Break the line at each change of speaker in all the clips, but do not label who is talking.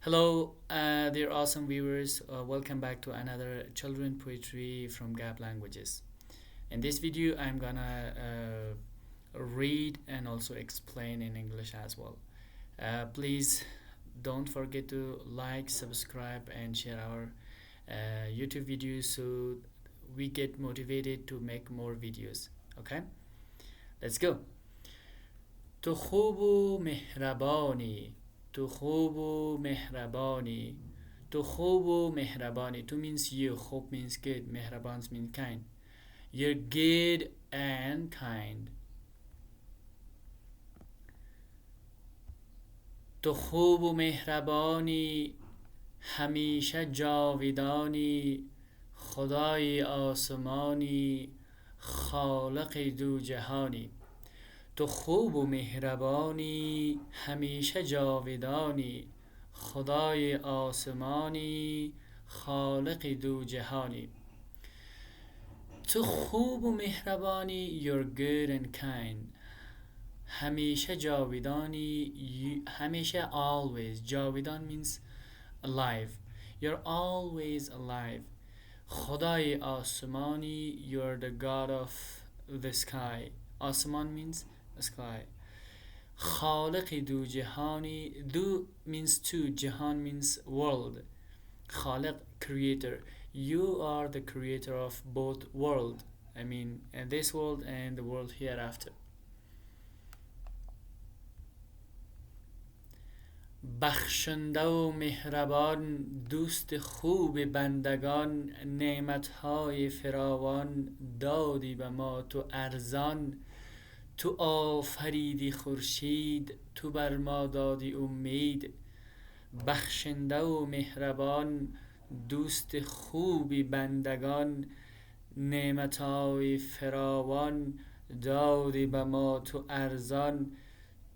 Hello, dear awesome viewers. Welcome back to another children poetry from Gap Languages. In this video, I'm gonna read and also explain in English as well. Please don't forget to like, subscribe, and share our YouTube videos so we get motivated to make more videos. Okay, let's go. تو خوب و مهربانی تو خوب و مهربانی تو خوب و مهربانی تو means you خوب means good مهربان means kind you're good and kind تو خوب و مهربانی همیشه جاودانی خدای آسمانی خالق دو جهانی تو خوب و مهربانی همیشه جاودانی خدای آسمانی خالق دو جهانی تو خوب و مهربانی you're good and kind همیشه جاودانی همیشه always جاودان means alive you're always alive خدای آسمانی you're the god of the sky آسمان means sky خالق دو جهانی دو means two جهان means world خالق creator you are the creator of both world I mean this world and the world hereafter بخشنده و مهربان دوست خوب بندگان نعمتهای فراوان دادی به ما تو ارزان تو آفریدی خورشید تو بر ما دادی امید بخشنده و مهربان دوست خوبی بندگان نعمتهای فراوان دادی به ما تو ارزان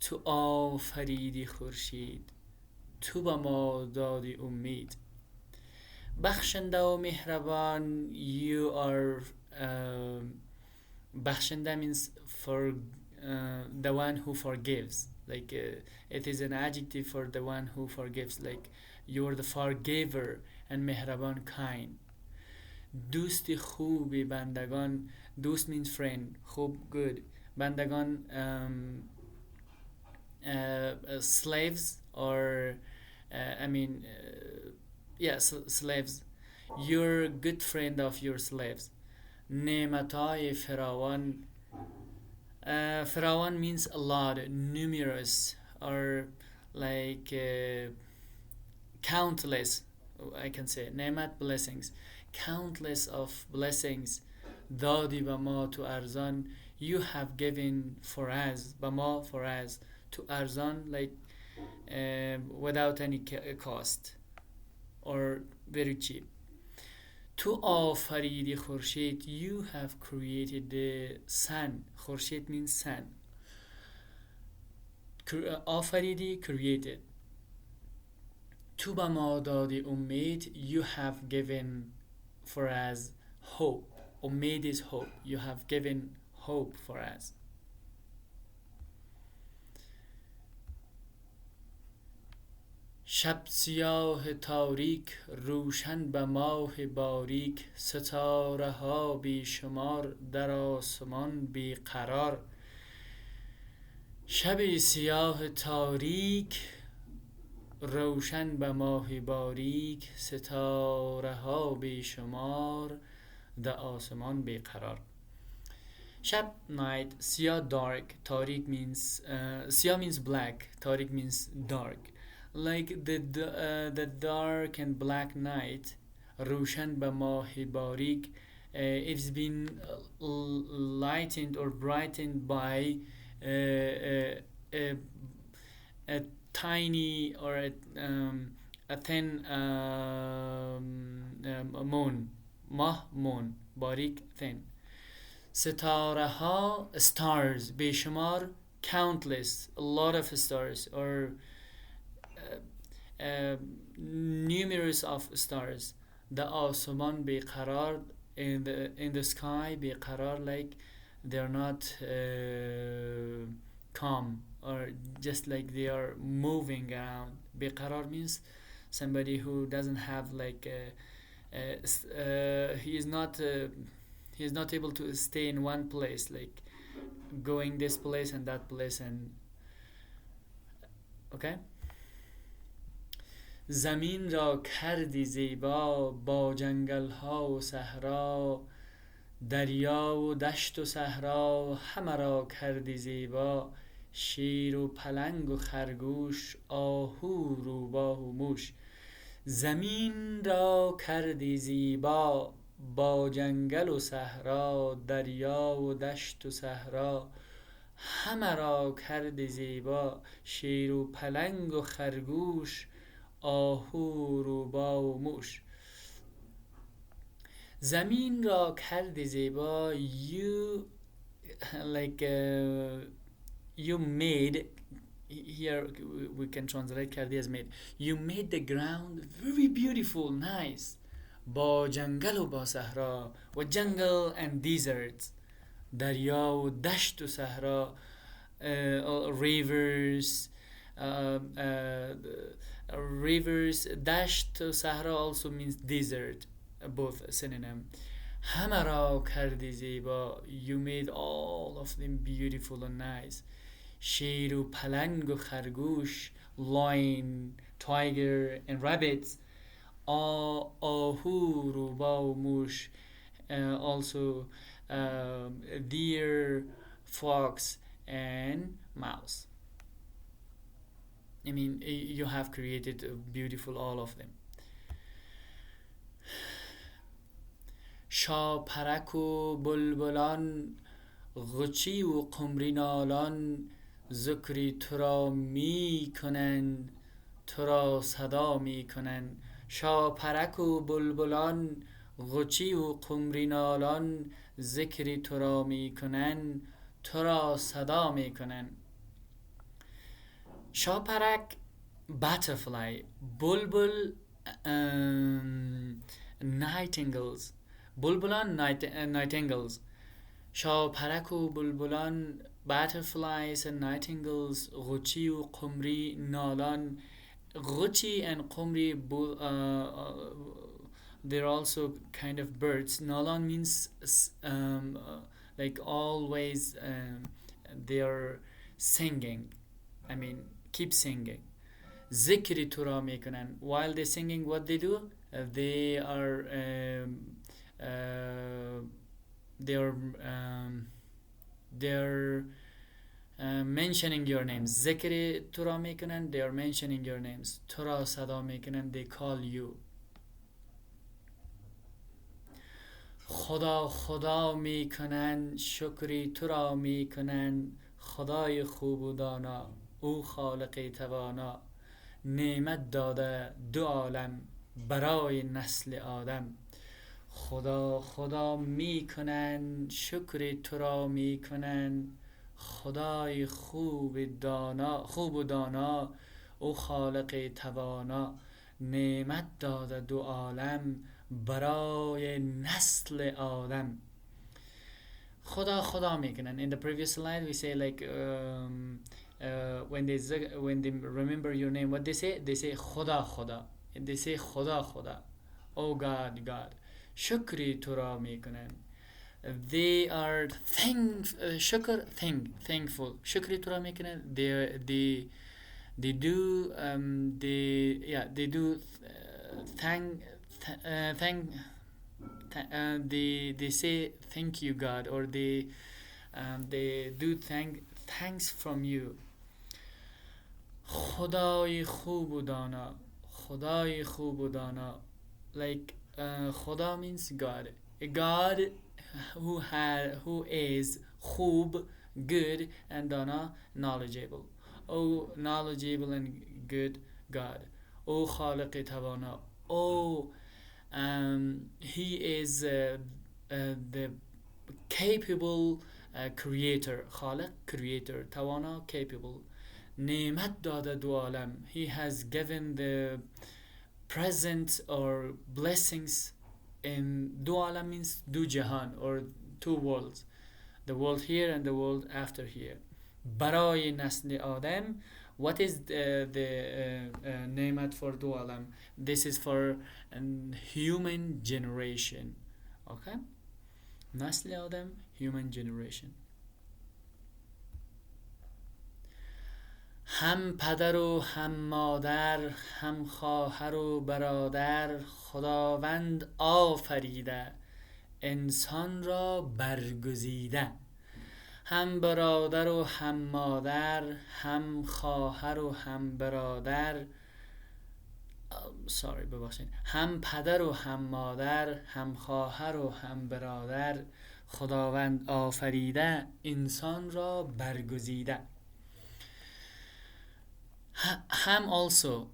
تو آفریدی خورشید تو به ما دادی امید بخشنده و مهربان you are بخشنده means for the one who forgives like it is an adjective for the one who forgives like you're the forgiver and مهربان kind دوست خوبی بندگان دوست means friend خوب good بندگان slaves or slaves you're a good friend of your slaves نعمتهای فراوان فراوان means a lot numerous or like countless I can say نعمت blessings countless of blessings دادی به ما تو ارزان you have given for us به ما for us to ارزان like without any cost or very cheap تو آفریدی خورشید you have created the sun خورشید means sun آفریدی created تو به ما دادی امید you have given for us hope امید is hope you have given hope for us شب سیاه تاریک روشن به ماه باریک ستاره ها بی شمار در آسمان بی قرار شب سیاه تاریک روشن به ماه باریک ستاره ها بی شمار در آسمان بی قرار شب night سیاه dark تاریک means سیاه means black تاریک means dark like the dark and black night روشن به ماه باریک it's been lightened or brightened by a tiny or a thin moon ماه moon باریک thin ستاره ها stars بیشمار countless a lot of stars or numerous of stars the آسمان بیقرار in the sky بیقرار like they're not calm or just like they are moving around بیقرار means somebody who doesn't have like he is not able to stay in one place, like going this place and that place. And okay. زمین را کردی زیبا با جنگل ها و صحرا، دریا و دشت و صحرا همه را کردی زیبا، شیر و پلنگ و خرگوش، آهو روباه و موش. زمین را کردی زیبا با جنگل و صحرا، دریا و دشت و صحرا همه را کردی زیبا، شیر و پلنگ و خرگوش، آهو روباه و موش. زمین را کردی زیبا. You like you made, here we can translate کردی as made. You made the ground very beautiful, nice. با جنگل و با صحرا و jungle and deserts، دریا و دشت و صحرا، rivers, rivers. Dasht Sahara also means desert, both synonym. همه را کردی زیبا. You made all of them beautiful and nice. شیر و پلنگ و خرگوش, lion, tiger and rabbits. آهو روباه و موش, also deer, fox and mouse. I mean, you have created beautiful all of them. شاپرک و بلبلان, غچی و قمری نالان, ذکری تو را می کنن, تو را صدا می کنن. شاپرک و بلبلان, غچی و قمری نالان, ذکری تو را می کنن, تو را صدا می کنن. شاپرک, butterfly. Bulbul, nightingales. Bulbulan, nightingales. شاپرک و بلبلان, butterflies and nightingales. غچی و قمری نالان. غچی and قمری, they're also kind of birds. Nalan means like always they're singing. I mean, keep singing. Zikri tura mekunan. While they're singing, what they do? They are mentioning your names. Zikri tura mekunan. They are mentioning your names. Tura sada mekunan. They call you. خدا خدا میکنن, شکری تو را میکنن, خدای خوب و دانا, او خالق توانا, نعمت داده دو عالم برای نسل آدم. خدا خدا میکنن, شکری تو را میکنن, خدای خوب و دانا, او خالق توانا, نعمت داده دو عالم برای نسل آدم. خدا خدا میکنن. In the previous slide we say like when they remember your name, what they say? They say khoda khoda. They say khoda khoda. Oh God, God. Shukri tu ra mikunan. They are shukr, thankful. Shukri tu ra mikunan. They do they say thank you God, or they do thanks from you. خدای خوب و دانا, خدای خوب و دانا. Like خدا means God, a God who is خوب, good, and dana, knowledgeable. Oh, knowledgeable and good God. Oh, خالق توانا. Oh, he is the capable creator. خالق, creator. توانا, capable. نعمت داده دو عالم. He has given the present or blessings in دو عالم means دو جهان, or two worlds. The world here and the world after here. برای نسل آدم What is the نعمت for دو عالم? This is for human generation. Okay, نسل آدم, human generation. هم پدر و هم مادر، هم خواهر و برادر، خداوند آفریده انسان را برگزیده. هم برادر و هم مادر، هم خواهر و هم برادر، ببخشید، هم پدر و هم مادر، هم خواهر و هم برادر، خداوند آفریده انسان را برگزیده. هم also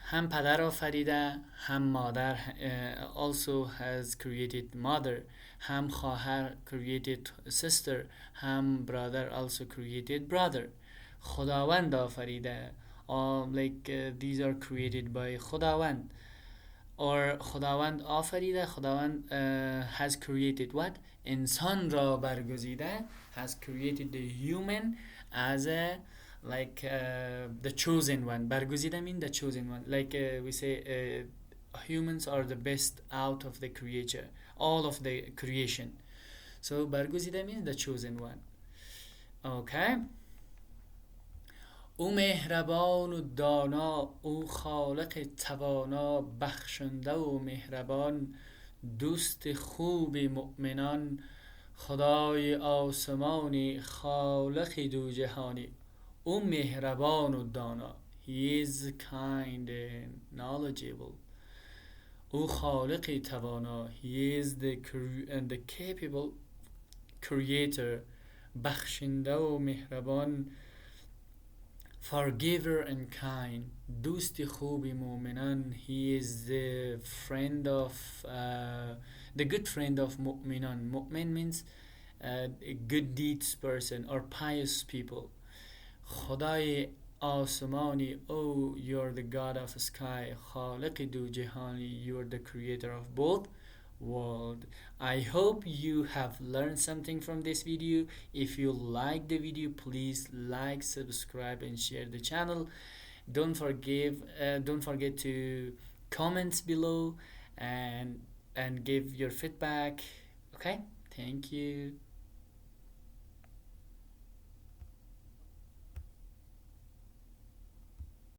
هم پدر آفریده، هم مادر also has created mother، هم خواهر created sister، هم brother also created brother. خداوند آفریده these are created by خداوند or خداوند آفریده. خداوند has created what? انسان را برگزیده, has created the human as a the chosen one. برگزیده mean the chosen one. We say humans are the best out of the creature, all of the creation. So برگزیده means the chosen one. Okay. او مهربان و دانا، او خالق توانا، بخشنده و مهربان، دوست خوب مؤمنان، خدای آسمانی، خالق دو جهانی. او مهربان و دانا, he is kind and knowledgeable. او خالق توانا, he is the capable creator. بخشنده و مهربان, forgiver and kind. دوست خوب مؤمنان, he is the friend of the good friend of مؤمنان. مؤمن means a good deeds person or pious people. خدای آسمانی, oh, you're the God of sky. خالق دو جهانی, you're the creator of both world. I hope you have learned something from this video. If you like the video, please like, subscribe and share the channel. Don't forget to comment below and give your feedback. Okay, thank you.